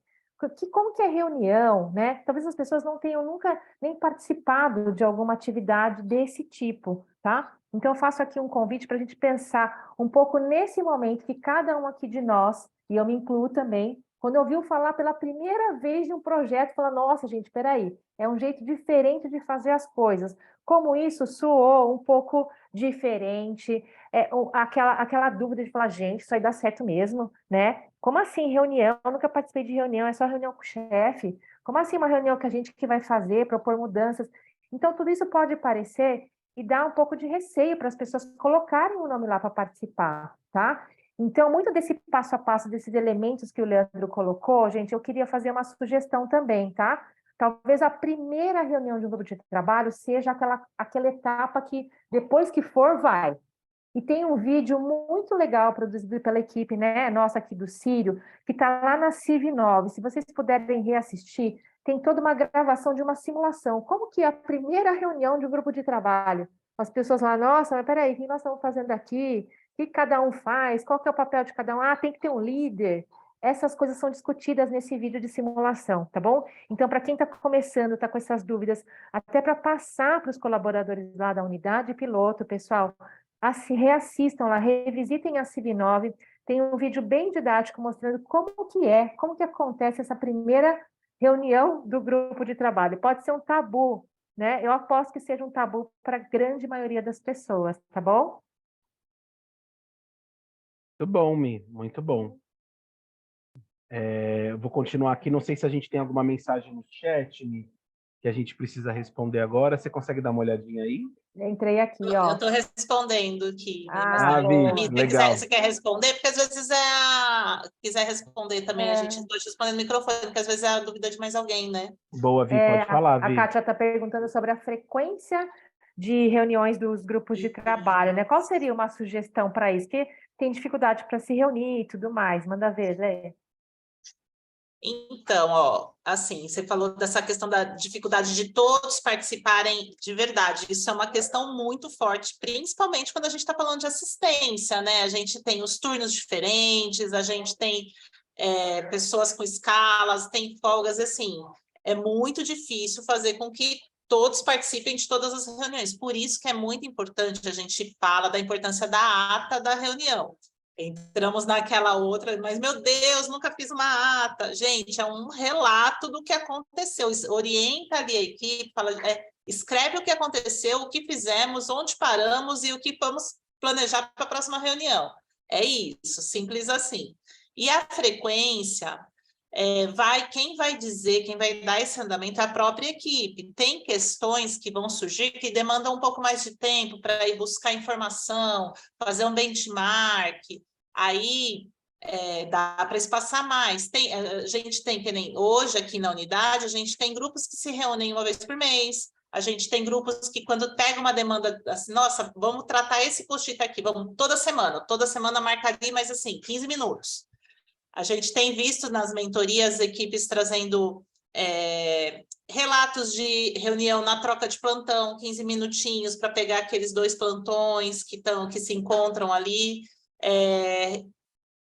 Como que é reunião, né? Talvez as pessoas não tenham nunca nem participado de alguma atividade desse tipo, tá? Então, eu faço aqui um convite para a gente pensar um pouco nesse momento que cada um aqui de nós, e eu me incluo também, quando ouviu falar pela primeira vez de um projeto, fala, nossa, gente, peraí, é um jeito diferente de fazer as coisas. Como isso soou um pouco diferente, aquela dúvida de falar, gente, isso aí dá certo mesmo, né? Como assim reunião? Eu nunca participei de reunião, é só reunião com o chefe. Como assim uma reunião que a gente que vai fazer, propor mudanças? Então, tudo isso pode parecer e dar um pouco de receio para as pessoas colocarem o nome lá para participar, tá? Então, muito desse passo a passo, desses elementos que o Leandro colocou, gente, eu queria fazer uma sugestão também, tá? Talvez a primeira reunião de um grupo de trabalho seja aquela etapa que, depois que for, vai. E tem um vídeo muito legal produzido pela equipe, né, nossa aqui do Sírio, que está lá na CIV9. Se vocês puderem reassistir, tem toda uma gravação de uma simulação. Como que é a primeira reunião de um grupo de trabalho? As pessoas lá, nossa, mas peraí, o que nós estamos fazendo aqui? O que cada um faz? Qual que é o papel de cada um? Ah, tem que ter um líder. Essas coisas são discutidas nesse vídeo de simulação, tá bom? Então, para quem está começando, está com essas dúvidas, até para passar para os colaboradores lá da unidade piloto, pessoal, reassistam lá, revisitem a CIV9, tem um vídeo bem didático mostrando como que acontece essa primeira reunião do grupo de trabalho. Pode ser um tabu, né? Eu aposto que seja um tabu para a grande maioria das pessoas, tá bom? Muito bom, Mi, muito bom. Eu vou continuar aqui, não sei se a gente tem alguma mensagem no chat, Mi, que a gente precisa responder agora. Você consegue dar uma olhadinha aí? Entrei aqui, Eu ó. estou respondendo aqui, mas Vi, Mi, legal. você quer responder? Porque às vezes quiser responder também, a gente pode responder no microfone, porque às vezes é a dúvida de mais alguém, né? Boa, Vi, pode falar, A Vi. Kátia está perguntando sobre a frequência de reuniões dos grupos de trabalho, né? Qual seria uma sugestão para isso? Que tem dificuldade para se reunir e tudo mais. Manda ver, Lê. Então, ó, assim, você falou dessa questão da dificuldade de todos participarem de verdade. Isso é uma questão muito forte, principalmente quando a gente está falando de assistência, né? A gente tem os turnos diferentes, a gente tem pessoas com escalas, tem folgas, assim, é muito difícil fazer com que todos participem de todas as reuniões. Por isso que é muito importante, a gente fala da importância da ata da reunião. Entramos naquela outra, mas, meu Deus, nunca fiz uma ata. Gente, é um relato do que aconteceu. Orienta ali a equipe, fala, escreve o que aconteceu, o que fizemos, onde paramos e o que vamos planejar para a próxima reunião. É isso, simples assim. E a frequência, quem vai dizer, quem vai dar esse andamento é a própria equipe. Tem questões que vão surgir que demandam um pouco mais de tempo para ir buscar informação, fazer um benchmark, aí dá para espaçar mais. A gente tem, que nem hoje aqui na unidade, a gente tem grupos que se reúnem uma vez por mês, a gente tem grupos que quando pega uma demanda, assim, nossa, vamos tratar esse post-it aqui, vamos toda semana marcaria, mas assim, 15 minutos. A gente tem visto nas mentorias equipes trazendo relatos de reunião na troca de plantão, 15 minutinhos para pegar aqueles 2 plantões que se encontram ali.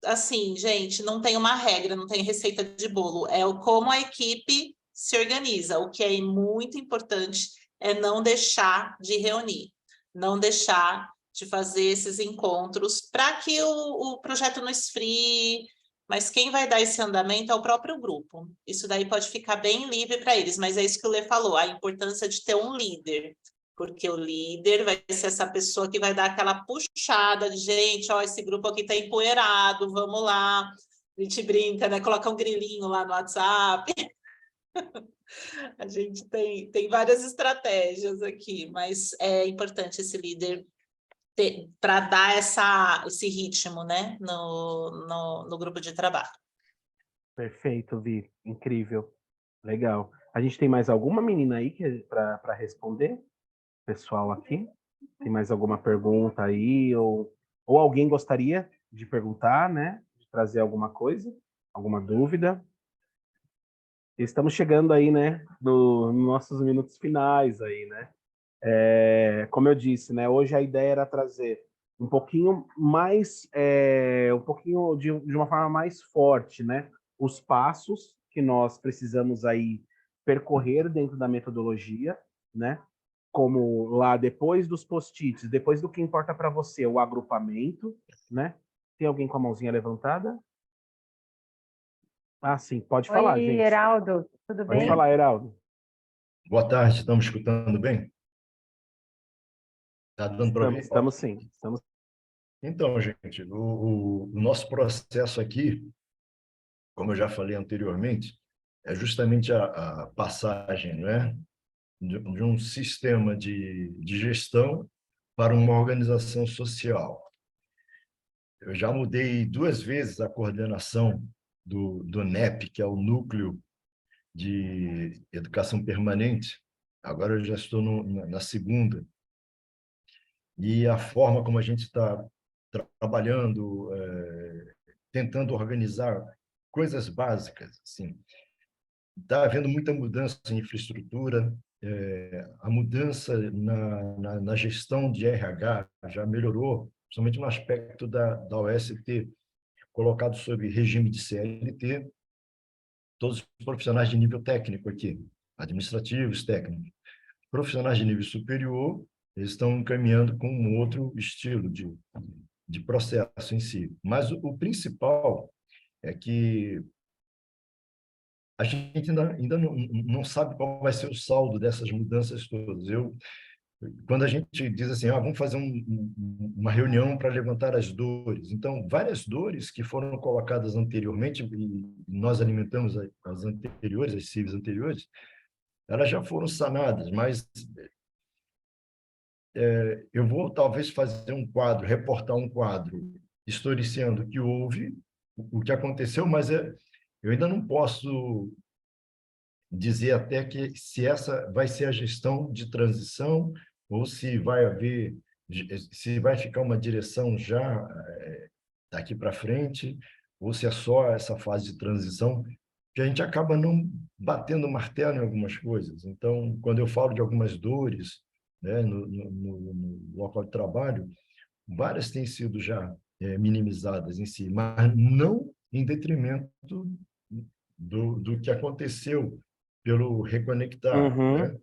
Assim, gente, não tem uma regra, não tem receita de bolo. É como a equipe se organiza. O que é muito importante é não deixar de reunir. não deixar de fazer esses encontros para que o projeto não esfrie, mas quem vai dar esse andamento é o próprio grupo. Isso daí pode ficar bem livre para eles, mas é isso que o Lê falou, a importância de ter um líder, porque o líder vai ser essa pessoa que vai dar aquela puxada de gente, ó, esse grupo aqui está empoeirado, vamos lá. A gente brinca, né? Coloca um grilinho lá no WhatsApp. A gente tem várias estratégias aqui, mas é importante esse líder para dar esse ritmo, né, no grupo de trabalho. Perfeito, Vi. Incrível. Legal. A gente tem mais alguma menina aí para responder? Pessoal aqui? Tem mais alguma pergunta aí? Ou alguém gostaria de perguntar, né? De trazer alguma coisa? Alguma dúvida? Estamos chegando aí, né? Nos nossos minutos finais aí, né? Como eu disse, né? Hoje a ideia era trazer um pouquinho mais, um pouquinho de uma forma mais forte, né? Os passos que nós precisamos aí percorrer dentro da metodologia, né? Como lá depois dos post-its, depois do que importa para você, o agrupamento, né? Tem alguém com a mãozinha levantada? Ah, sim, pode falar, Oi, gente. Heraldo, tudo Pode bem? falar, Heraldo. Boa tarde, estamos escutando bem? Está dando para ouvir? Estamos sim. Estamos... Então, gente, o nosso processo aqui, como eu já falei anteriormente, é justamente a passagem, né, de um sistema de gestão para uma organização social. Eu já mudei 2 vezes a coordenação do NEP, que é o Núcleo de Educação Permanente. Agora eu já estou na segunda. E a forma como a gente está trabalhando, tentando organizar coisas básicas, assim, está havendo muita mudança em infraestrutura, a mudança na gestão de RH já melhorou, principalmente no aspecto da OST, colocado sob regime de CLT, todos os profissionais de nível técnico aqui, administrativos, técnicos. Profissionais de nível superior, eles estão caminhando com um outro estilo de processo em si. Mas o principal é que a gente ainda não sabe qual vai ser o saldo dessas mudanças todas. Quando a gente diz assim, vamos fazer uma reunião para levantar as dores. Então, várias dores que foram colocadas anteriormente, e nós alimentamos as anteriores, as CIVs anteriores, elas já foram sanadas, mas eu vou talvez fazer um quadro, reportar um quadro, historicando o que houve, o que aconteceu, mas eu ainda não posso dizer até que se essa vai ser a gestão de transição ou se vai ficar uma direção já daqui para frente, ou se é só essa fase de transição, que a gente acaba não batendo martelo em algumas coisas. Então, quando eu falo de algumas dores, né, no local de trabalho, várias têm sido já minimizadas em si, mas não em detrimento do que aconteceu pelo Reconectar. Uhum. Né?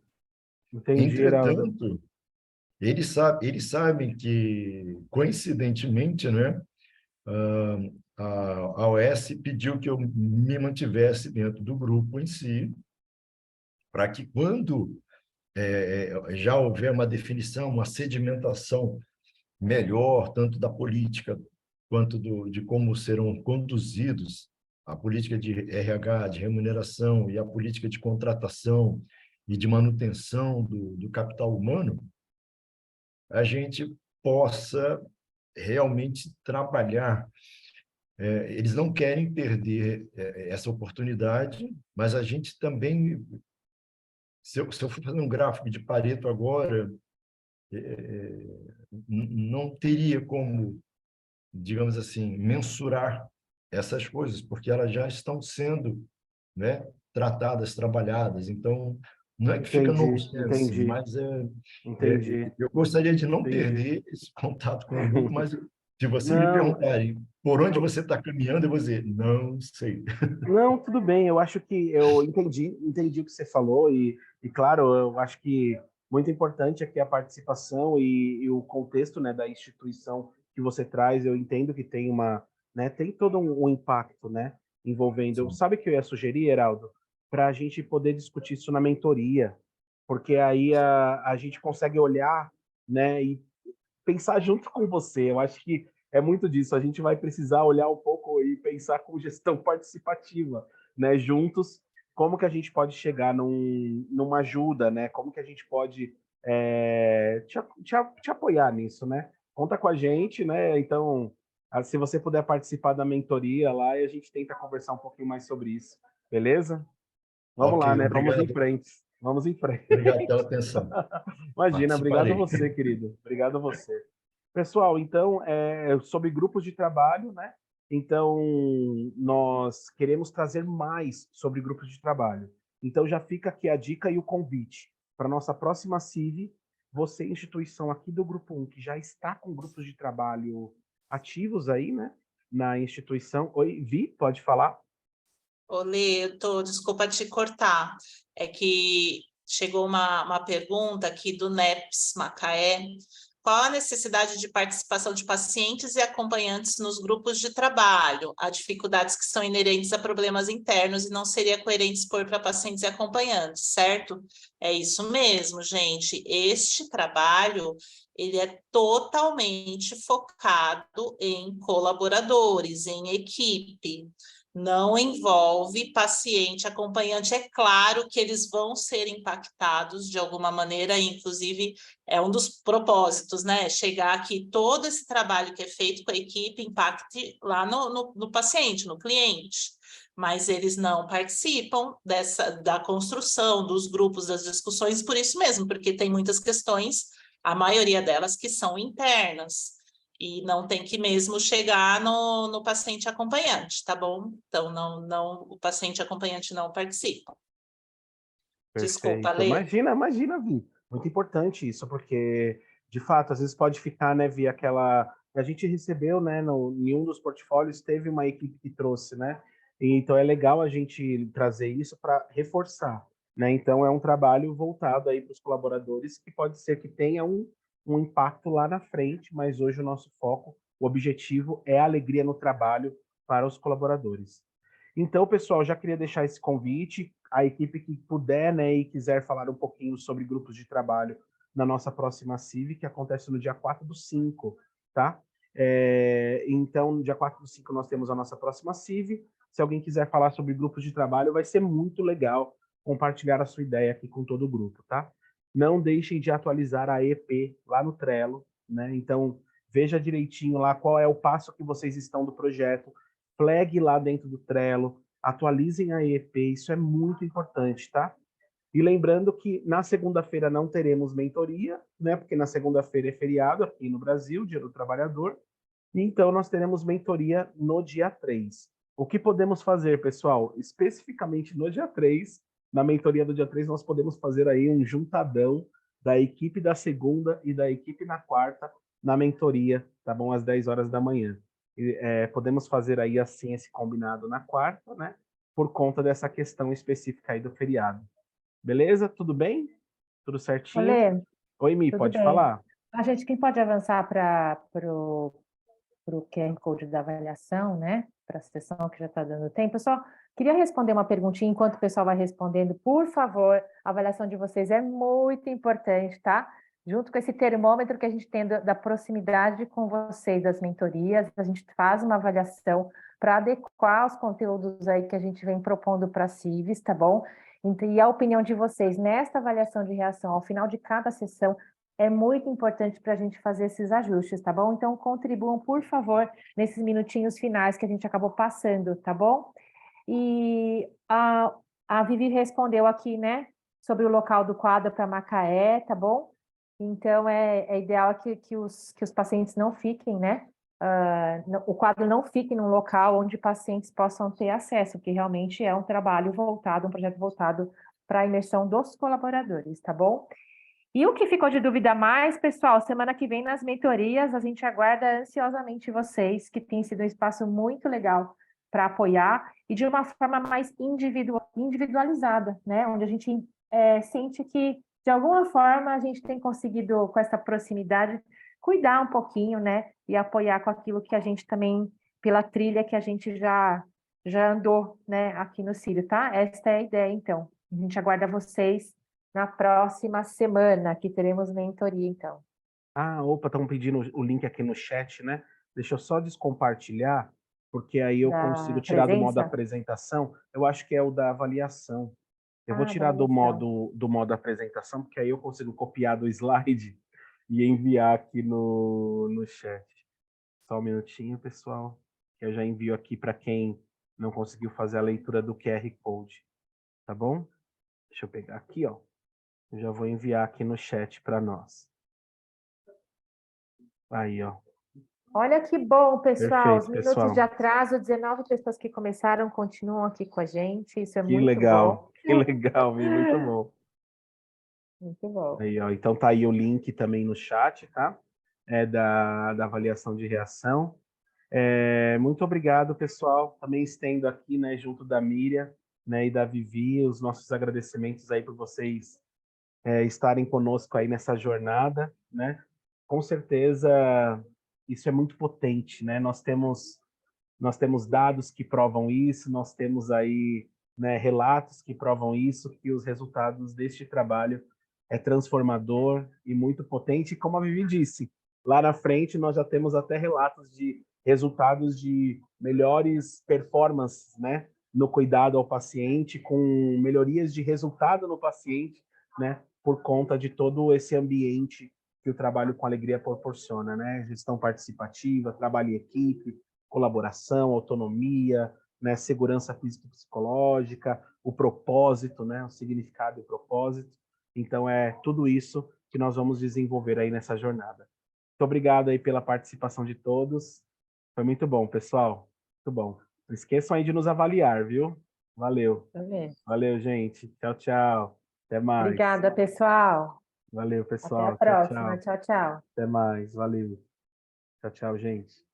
Entendi, Heraldo. Entretanto, eles sabem que, coincidentemente, né, a OS pediu que eu me mantivesse dentro do grupo em si, para que quando já houver uma definição, uma sedimentação melhor, tanto da política quanto de como serão conduzidos a política de RH, de remuneração e a política de contratação e de manutenção do capital humano, a gente possa realmente trabalhar. Eles não querem perder essa oportunidade, mas a gente também, se eu for fazer um gráfico de Pareto agora, não teria como, digamos assim, mensurar essas coisas, porque elas já estão sendo, né, tratadas, trabalhadas. Então, não é que fica no senso, mas Entendi. eu gostaria de não perder esse contato com o grupo, mas se você me perguntarem por onde você está caminhando, eu vou dizer, não sei. Não, tudo bem. Eu acho que eu entendi o que você falou e claro, eu acho que Muito importante aqui a participação e o contexto, né, da instituição que você traz. Eu entendo que tem né, tem todo um impacto, né, envolvendo. Sim. Sabe o que eu ia sugerir, Heraldo? Para a gente poder discutir isso na mentoria, porque aí a gente consegue olhar, né, e pensar junto com você. Eu acho que é muito disso. A gente vai precisar olhar um pouco e pensar com gestão participativa, né? Juntos, como que a gente pode chegar numa ajuda, né? Como que a gente pode te apoiar nisso, né? Conta com a gente, né? Então, se você puder participar da mentoria lá, e a gente tenta conversar um pouquinho mais sobre isso, beleza? Vamos Ok, lá, né? Vamos em obrigado. frente. Vamos em frente. Obrigado pela atenção. Imagina, obrigado a Participarei. você, querido. Obrigado a você. Pessoal, então, sobre grupos de trabalho, né? Então, nós queremos trazer mais sobre grupos de trabalho. Então, já fica aqui a dica e o convite para a nossa próxima CIV. Você, instituição aqui do Grupo 1, que já está com grupos de trabalho ativos aí, né? Na instituição. Oi, Vi, pode falar? Olê, desculpa te cortar, é que chegou uma pergunta aqui do NEPS Macaé. Qual a necessidade de participação de pacientes e acompanhantes nos grupos de trabalho? Há dificuldades que são inerentes a problemas internos e não seria coerente expor para pacientes e acompanhantes, certo? É isso mesmo, gente. Este trabalho, ele é totalmente focado em colaboradores, em equipe. Não envolve paciente acompanhante. É claro que eles vão ser impactados de alguma maneira, inclusive é um dos propósitos, né? Chegar aqui, todo esse trabalho que é feito com a equipe impacte lá no paciente, no cliente. Mas eles não participam da construção dos grupos, das discussões, por isso mesmo, porque tem muitas questões, a maioria delas que são internas. E não tem que mesmo chegar no paciente acompanhante, tá bom? Então, o paciente acompanhante não participa. Desculpa, Perfeito. Lê. Imagina, Vi. Muito importante isso, porque, de fato, às vezes pode ficar, né, Vi, aquela... A gente recebeu, né, em um dos portfólios, teve uma equipe que trouxe, né? E, então, é legal a gente trazer isso para reforçar, né? Então, é um trabalho voltado aí para os colaboradores, que pode ser que tenha um impacto lá na frente, mas hoje o nosso foco, o objetivo é a alegria no trabalho para os colaboradores. Então, pessoal, já queria deixar esse convite. A equipe que puder, né, e quiser falar um pouquinho sobre grupos de trabalho na nossa próxima CIV, que acontece no dia 4/5, tá? Então, no dia 4/5 nós temos a nossa próxima CIV. Se alguém quiser falar sobre grupos de trabalho, vai ser muito legal compartilhar a sua ideia aqui com todo o grupo, tá? Não deixem de atualizar a EP lá no Trello, né? Então, veja direitinho lá qual é o passo que vocês estão do projeto, flag lá dentro do Trello, atualizem a EP, isso é muito importante, tá? E lembrando que na segunda-feira não teremos mentoria, né? Porque na segunda-feira é feriado aqui no Brasil, Dia do Trabalhador. Então nós teremos mentoria no dia 3. O que podemos fazer, pessoal? Especificamente no dia 3, na mentoria do dia 3, nós podemos fazer aí um juntadão da equipe da segunda e da equipe na quarta na mentoria, tá bom? Às 10 horas da manhã. Podemos fazer aí assim esse combinado na quarta, né? Por conta dessa questão específica aí do feriado. Beleza? Tudo bem? Tudo certinho? Olê, Oi, Mi, tudo pode bem. falar? A gente, quem pode avançar para o QR Code da avaliação, né? Para a sessão que já está dando tempo. Pessoal, queria responder uma perguntinha enquanto o pessoal vai respondendo. Por favor, a avaliação de vocês é muito importante, tá? Junto com esse termômetro que a gente tem da proximidade com vocês, das mentorias, a gente faz uma avaliação para adequar os conteúdos aí que a gente vem propondo para a CIVES, tá bom? E a opinião de vocês nesta avaliação de reação ao final de cada sessão é muito importante para a gente fazer esses ajustes, tá bom? Então, contribuam, por favor, nesses minutinhos finais que a gente acabou passando, tá bom? E a Vivi respondeu aqui, né, sobre o local do quadro para Macaé, tá bom? Então, é ideal que os pacientes não fiquem, né? O quadro não fique num local onde pacientes possam ter acesso, porque realmente é um trabalho voltado, um projeto voltado para a imersão dos colaboradores, tá bom? E o que ficou de dúvida mais, pessoal, semana que vem nas mentorias, a gente aguarda ansiosamente vocês, que tem sido um espaço muito legal para apoiar e de uma forma mais individualizada, né? Onde a gente sente que de alguma forma, a gente tem conseguido, com essa proximidade, cuidar um pouquinho, né? E apoiar com aquilo que a gente também, pela trilha que a gente já andou, né, aqui no Círio, tá? Esta é a ideia, então. A gente aguarda vocês na próxima semana, que teremos mentoria, então. Ah, opa, estão pedindo o link aqui no chat, né? Deixa eu só descompartilhar, porque aí eu consigo Da tirar do modo presença? apresentação. Eu acho que é o da avaliação. Eu vou Ah, da tirar avaliação. do modo apresentação, porque aí eu consigo copiar do slide e enviar aqui no chat. Só um minutinho, pessoal, que eu já envio aqui para quem não conseguiu fazer a leitura do QR Code, tá bom? Deixa eu pegar aqui, ó. Eu já vou enviar aqui no chat para nós. Aí, ó. Olha que bom, pessoal. Os Perfeito, minutos de pessoal. atraso, 19 pessoas que começaram continuam aqui com a gente. Isso é Que muito bom. legal, que legal, Vi, muito bom. Muito bom. Aí, ó, então tá aí o link também no chat, tá? É da avaliação de reação. Muito obrigado, pessoal. Também estendo aqui, né, junto da Miriam, né, e da Vivi, os nossos agradecimentos aí por vocês estarem conosco aí nessa jornada, né? Com certeza isso é muito potente, né? Nós temos dados que provam isso, nós temos aí, né, relatos que provam isso, que os resultados deste trabalho é transformador e muito potente. E como a Vivi disse, lá na frente nós já temos até relatos de resultados de melhores performances, né, no cuidado ao paciente, com melhorias de resultado no paciente, né, por conta de todo esse ambiente que o trabalho com alegria proporciona, né? Gestão participativa, trabalho em equipe, colaboração, autonomia, né, segurança física e psicológica, o propósito, né, o significado e o propósito. Então é tudo isso que nós vamos desenvolver aí nessa jornada. Muito obrigado aí pela participação de todos. Foi muito bom, pessoal. Muito bom. Não esqueçam aí de nos avaliar, viu? Valeu. Tá vendo? Valeu, gente. Tchau, tchau. Até mais. Obrigada, pessoal. Valeu, Até a pessoal. Tchau, próxima. tchau. Tchau, tchau. Até mais. Valeu. Tchau, tchau, gente.